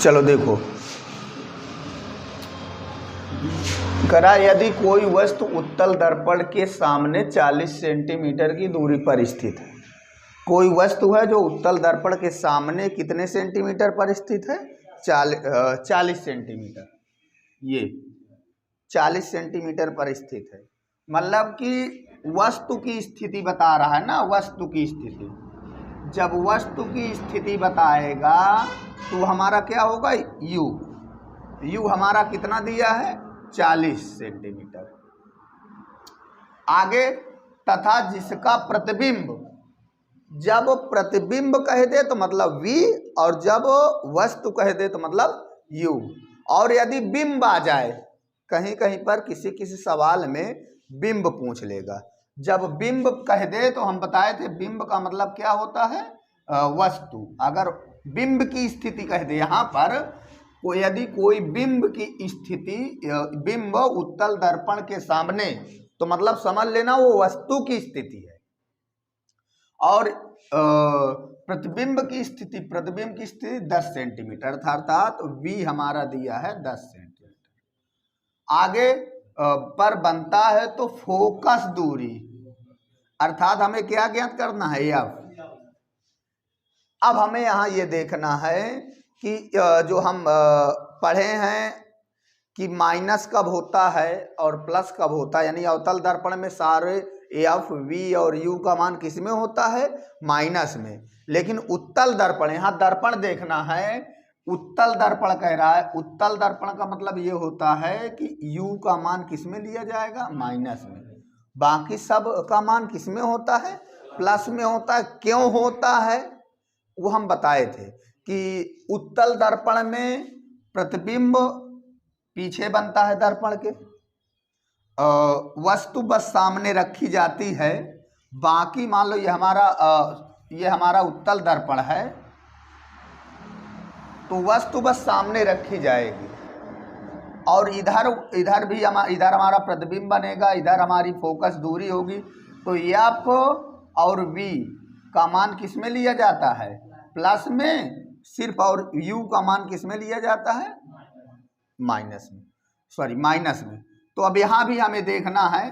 चलो देखो, करा यदि कोई वस्तु उत्तल दर्पण के सामने 40 सेंटीमीटर की दूरी पर स्थित है। कोई वस्तु है जो उत्तल दर्पण के सामने कितने सेंटीमीटर पर स्थित है? 40 सेंटीमीटर। ये 40 सेंटीमीटर पर स्थित है, मतलब कि वस्तु की स्थिति बता रहा है ना, वस्तु की स्थिति। जब वस्तु की स्थिति बताएगा तो हमारा क्या होगा? यू हमारा कितना दिया है? 40 सेंटीमीटर। आगे, तथा जिसका प्रतिबिंब, जब प्रतिबिंब कह दे तो मतलब v, और जब वस्तु कह दे तो मतलब u। और यदि बिंब आ जाए, कहीं कहीं पर किसी किसी सवाल में बिंब पूछ लेगा। जब बिंब कह दे तो हम बताए थे बिंब का मतलब क्या होता है? वस्तु। अगर बिंब की स्थिति कह दे यहाँ पर, यदि कोई बिंब की स्थिति, बिंब उत्तल दर्पण के सामने, तो मतलब समझ लेना वो वस्तु की स्थिति है। और प्रतिबिंब की स्थिति, प्रतिबिंब की स्थिति 10 सेंटीमीटर, अर्थात v हमारा दिया है 10 सेंटीमीटर। आगे पर बनता है तो फोकस दूरी, अर्थात हमें क्या ज्ञात करना है? f। अब हमें यहाँ ये देखना है कि जो हम पढ़े हैं कि माइनस कब होता है और प्लस कब होता है, यानी अवतल दर्पण में सारे एफ, वी और यू का मान किस में होता है? माइनस में। लेकिन उत्तल दर्पण, यहाँ दर्पण देखना है, उत्तल दर्पण कह रहा है। उत्तल दर्पण का मतलब ये होता है कि यू का मान किस में लिया जाएगा? माइनस में। बाकी सब का मान किस में होता है? प्लस में होता है। क्यों होता है वो हम बताए थे कि उत्तल दर्पण में प्रतिबिंब पीछे बनता है दर्पण के, वस्तु बस सामने रखी जाती है। बाकी मान लो ये हमारा उत्तल दर्पण है, तो वस्तु बस सामने रखी जाएगी, और इधर भी इधर हमारा प्रतिबिंब बनेगा, इधर हमारी फोकस दूरी होगी। तो एफ और वी का मान किस में लिया जाता है? प्लस में सिर्फ, और यू का मान किस में लिया जाता है? माइनस में, सॉरी माइनस में। तो अब यहाँ भी हमें देखना है,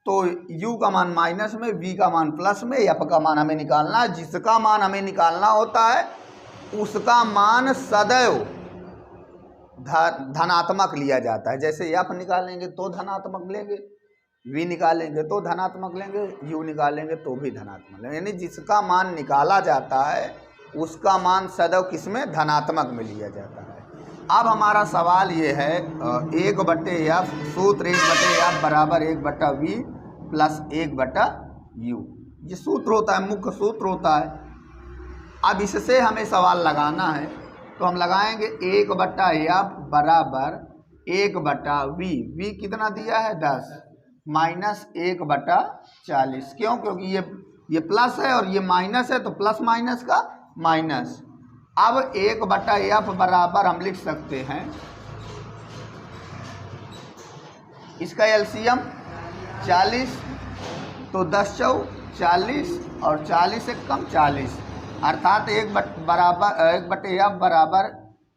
तो u का मान माइनस में, v का मान प्लस में, f का मान हमें निकालना है। जिसका मान हमें निकालना होता है उसका मान सदैव धनात्मक लिया जाता है। जैसे f निकालेंगे तो धनात्मक लेंगे, v निकालेंगे तो धनात्मक लेंगे, u निकालेंगे तो भी धनात्मक लेंगे। यानी जिसका मान निकाला जाता है उसका मान सदैव किसमें? धनात्मक में लिया जाता है। अब हमारा सवाल ये है, 1/f, सूत्र 1/f बराबर 1/v प्लस 1/u, ये सूत्र होता है, मुख्य सूत्र होता है। अब इससे हमें सवाल लगाना है, तो हम लगाएंगे 1/f बराबर 1/v। v कितना दिया है? 10 माइनस 1/40। क्यों? क्योंकि ये प्लस है और ये माइनस है, तो प्लस माइनस का माइनस। अब 1/f बराबर हम लिख सकते हैं, इसका एलसीएम 40, तो 10 चौ 40 और 40 से कम 40, अर्थात 1/f बराबर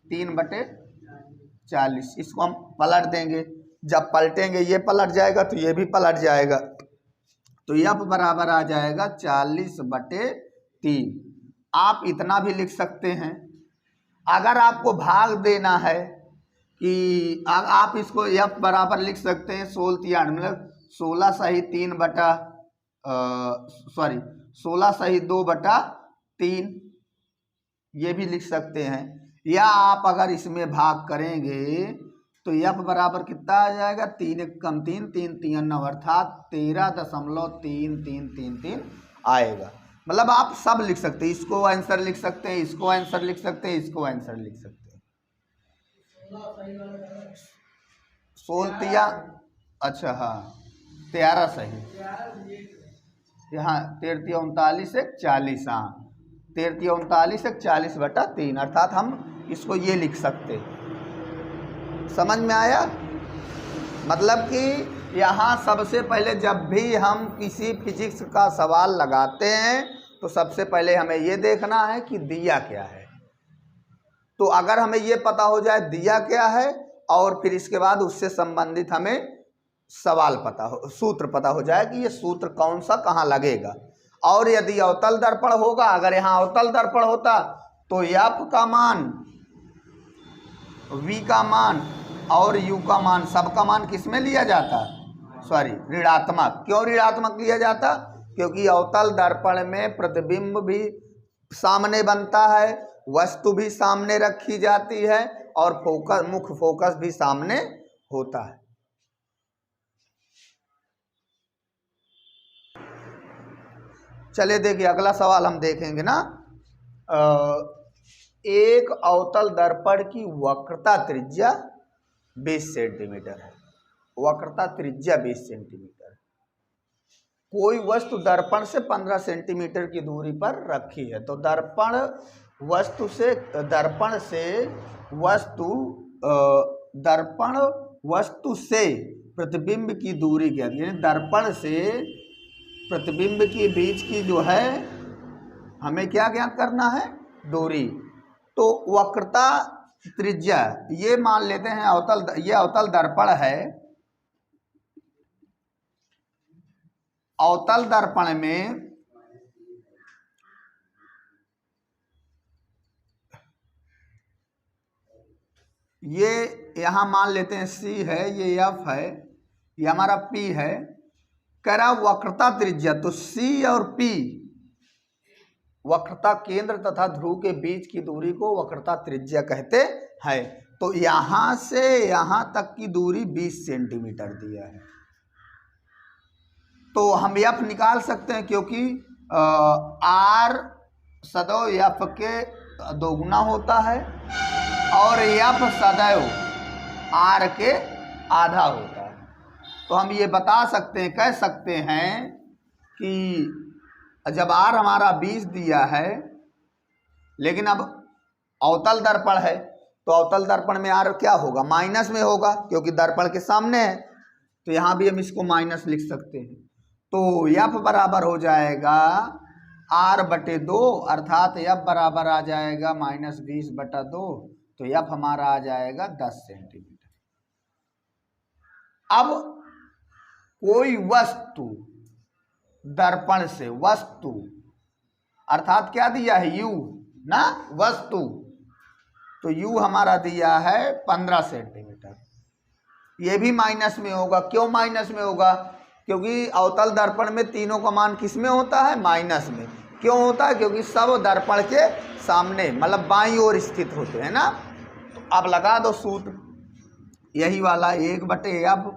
3/40। इसको हम पलट देंगे, जब पलटेंगे ये पलट जाएगा तो ये भी पलट जाएगा, तो f बराबर आ जाएगा 40/3। आप इतना भी लिख सकते हैं। अगर आपको भाग देना है कि आप इसको f बराबर लिख सकते हैं 16 मतलब 16 सही 16 सही 2/3, ये भी लिख सकते हैं। या आप अगर इसमें भाग करेंगे तो f बराबर कितना आ जाएगा? 3 1 कम 3, 3 3 9, अर्थात 13.3333 आएगा। मतलब आप सब लिख सकते हैं, इसको आंसर लिख सकते हैं, इसको आंसर लिख सकते हैं, इसको आंसर लिख सकते हैं। 16, अच्छा हाँ 13 सही, यहाँ 33 से 40, हाँ 33 से 40/3, अर्थात हम इसको ये लिख सकते हैं। समझ में आया? मतलब कि यहाँ सबसे पहले जब भी हम किसी फिजिक्स का सवाल लगाते हैं तो सबसे पहले हमें ये देखना है कि दिया क्या है। तो अगर हमें ये पता हो जाए दिया क्या है और फिर इसके बाद उससे संबंधित हमें सवाल पता हो, सूत्र पता हो जाए कि ये सूत्र कौन सा कहाँ लगेगा। और यदि अवतल दर्पण होगा, अगर यहाँ अवतल दर्पण होता तो एफ का मान, वी का मान और यू का मान, सबका मान किस में लिया जाता, सॉरी ऋणात्मक। क्यों ऋणात्मक लिया जाता, क्योंकि अवतल दर्पण में प्रतिबिंब भी सामने बनता है, वस्तु भी सामने रखी जाती है और फोकस, मुख्य फोकस भी सामने होता है। चलिए देखिए अगला सवाल हम देखेंगे ना। एक अवतल दर्पण की वक्रता त्रिज्या 20 सेंटीमीटर है, वक्रता त्रिज्या 20 सेंटीमीटर। कोई वस्तु दर्पण से 15 सेंटीमीटर की दूरी पर रखी है, तो दर्पण वस्तु से प्रतिबिंब की दूरी क्या है, यानी दर्पण से प्रतिबिंब के बीच की जो है हमें क्या ज्ञात करना है, दूरी। तो वक्रता त्रिज्या ये मान लेते हैं ये अवतल दर्पण है। अवतल दर्पण में ये यहां मान लेते हैं C है, ये F है, ये हमारा P है। कह रहा वक्रता त्रिज्या, तो C और P वक्रता केंद्र तथा ध्रुव के बीच की दूरी को वक्रता त्रिज्या कहते हैं। तो यहां से यहां तक की दूरी 20 सेंटीमीटर दिया है, तो हम F निकाल सकते हैं, क्योंकि R सदैव F के दोगुना होता है और F सदैव R के आधा होता है। तो हम ये बता सकते हैं, कह सकते हैं कि जब R हमारा 20 दिया है, लेकिन अब अवतल दर्पण है, तो अवतल दर्पण में R क्या होगा, माइनस में होगा, क्योंकि दर्पण के सामने है। तो यहाँ भी हम इसको माइनस लिख सकते हैं। तो F बराबर हो जाएगा R/2, अर्थात F बराबर आ जाएगा -20/2। तो F हमारा आ जाएगा 10 सेंटीमीटर। अब कोई वस्तु दर्पण से, वस्तु अर्थात क्या दिया है, U ना, वस्तु, तो U हमारा दिया है 15 सेंटीमीटर। ये भी माइनस में होगा। क्यों माइनस में होगा, क्योंकि अवतल दर्पण में तीनों का मान किस में होता है, माइनस में। क्यों होता है, क्योंकि सब दर्पण के सामने मतलब बाईं ओर स्थित होते हैं ना। तो अब लगा दो सूत्र, यही वाला 1/F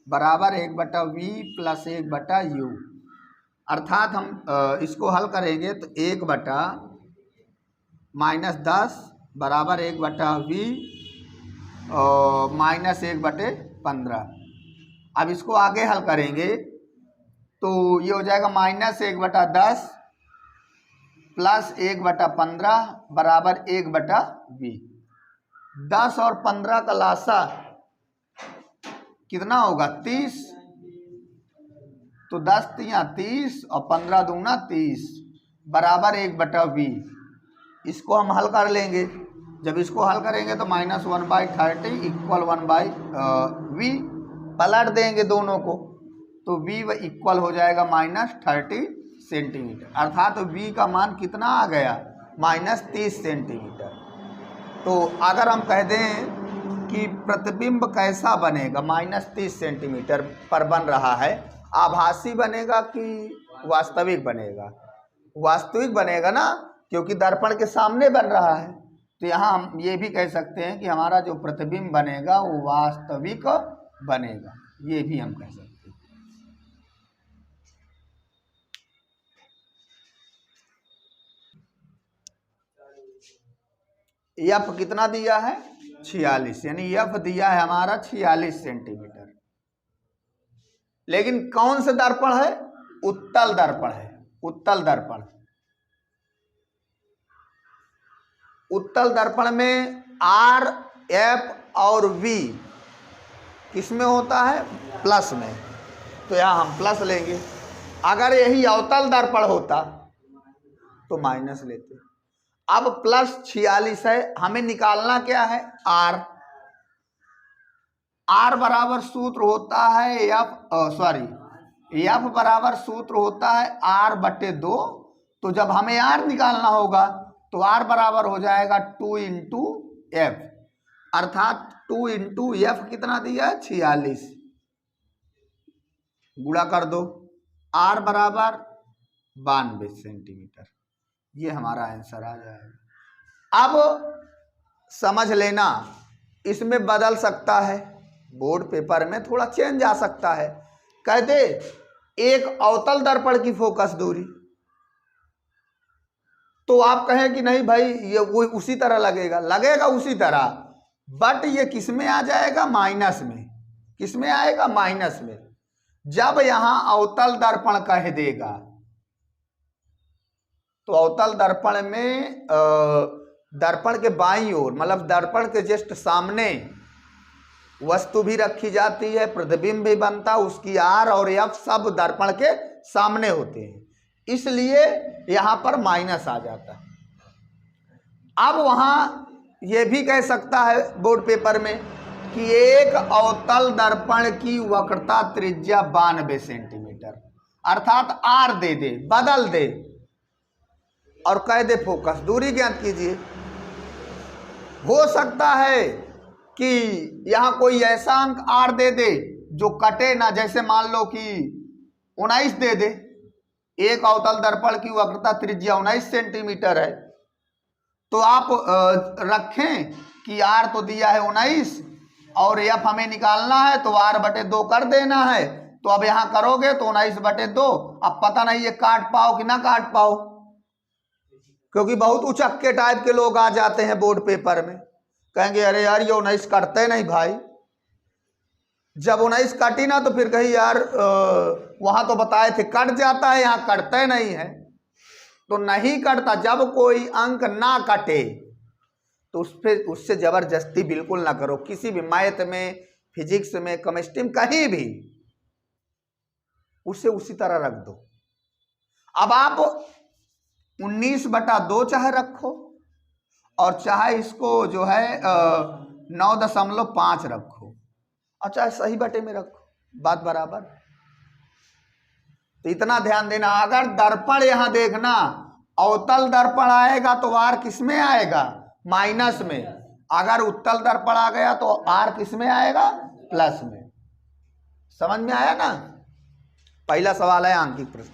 बराबर 1/V प्लस 1/U। अर्थात हम इसको हल करेंगे तो 1/-10 बराबर 1/V और -1/15। अब इसको आगे हल करेंगे तो ये हो जाएगा -1/10 प्लस 1/15 बराबर 1/V। 10 और 15 का लासा कितना होगा, 30। तो 10 तियां 30 और 15 दूना 30 बराबर 1/V। इसको हम हल कर लेंगे। जब इसको हल करेंगे तो -1/30 इक्वल 1/V। पलट देंगे दोनों को तो V इक्वल हो जाएगा -30 सेंटीमीटर। अर्थात V का मान कितना आ गया, -30 सेंटीमीटर। तो अगर हम कह दें कि प्रतिबिंब कैसा बनेगा, -30 सेंटीमीटर पर बन रहा है, आभासी बनेगा कि वास्तविक बनेगा, वास्तविक बनेगा ना, क्योंकि दर्पण के सामने बन रहा है। तो यहाँ हम ये भी कह सकते हैं कि हमारा जो प्रतिबिंब बनेगा वो वास्तविक बनेगा, ये भी हम कह सकते हैं। F कितना दिया है, 46, यानी F दिया है हमारा 46 सेंटीमीटर। लेकिन कौन से दर्पण है, उत्तल दर्पण है, उत्तल दर्पण। उत्तल दर्पण में R, F और V किस में होता है, प्लस में। तो यहाँ हम प्लस लेंगे। अगर यही अवतल दर्पण होता तो माइनस लेते। अब +46 है, हमें निकालना क्या है, आर। आर बराबर सूत्र होता है एफ बराबर सूत्र होता है R/2। तो जब हमें आर निकालना होगा तो आर बराबर हो जाएगा 2 इंटू एफ, अर्थात 2 इंटू एफ कितना दिया है, 46। गुणा कर दो, आर बराबर 92 सेंटीमीटर। ये हमारा आंसर आ जाएगा। अब समझ लेना, इसमें बदल सकता है, बोर्ड पेपर में थोड़ा चेंज आ सकता है। कहते एक अवतल दर्पण की फोकस दूरी, तो आप कहें कि नहीं भाई ये वो उसी तरह लगेगा उसी तरह, बट ये किस में आ जाएगा, माइनस में। किस में आएगा, माइनस में। जब यहां अवतल दर्पण कह देगा तो अवतल दर्पण में दर्पण के बाईं ओर, मतलब दर्पण के जस्ट सामने वस्तु भी रखी जाती है, प्रतिबिंब भी बनता, उसकी आर और एफ सब दर्पण के सामने होते हैं, इसलिए यहां पर माइनस आ जाता है। अब वहां यह भी कह सकता है बोर्ड पेपर में कि एक अवतल दर्पण की वक्रता त्रिज्या 92 सेंटीमीटर, अर्थात आर दे दे, बदल दे और कह दे फोकस दूरी ज्ञात कीजिए। हो सकता है कि यहां कोई ऐसा अंक आर दे दे जो कटे ना, जैसे मान लो कि 19 दे दे। एक अवतल दर्पण की वक्रता त्रिज्या 19 सेंटीमीटर है, तो आप रखें कि आर तो दिया है 19 और एफ हमें निकालना है, तो R/2 कर देना है। तो अब यहां करोगे तो 19/2। अब पता नहीं ये काट पाओ कि ना काट पाओ, क्योंकि बहुत उचक्के टाइप के लोग आ जाते हैं बोर्ड पेपर में, कहेंगे अरे यार ये 19 कटते नहीं भाई। जब 19 काटी ना तो फिर कही यार वहां तो बताए थे कट जाता है, यहाँ कटते नहीं है। तो नहीं कटता, जब कोई अंक ना कटे तो उससे जबरदस्ती बिल्कुल ना करो। किसी भी मैथ में, फिजिक्स में, केमिस्ट्री में, कहीं भी उसे उसी तरह रख दो। अब आप 19/2 चाहे रखो और चाहे इसको जो है 9.5 रखो और चाहे सही बटे में रखो, बात बराबर। तो इतना ध्यान देना, अगर दर्पण यहां देखना अवतल दर्पण आएगा तो आर किस में आएगा, माइनस में। अगर उत्तल दर्पण आ गया तो आर किस में आएगा, प्लस में। समझ में आया ना। पहला सवाल है आंकिक प्रश्न।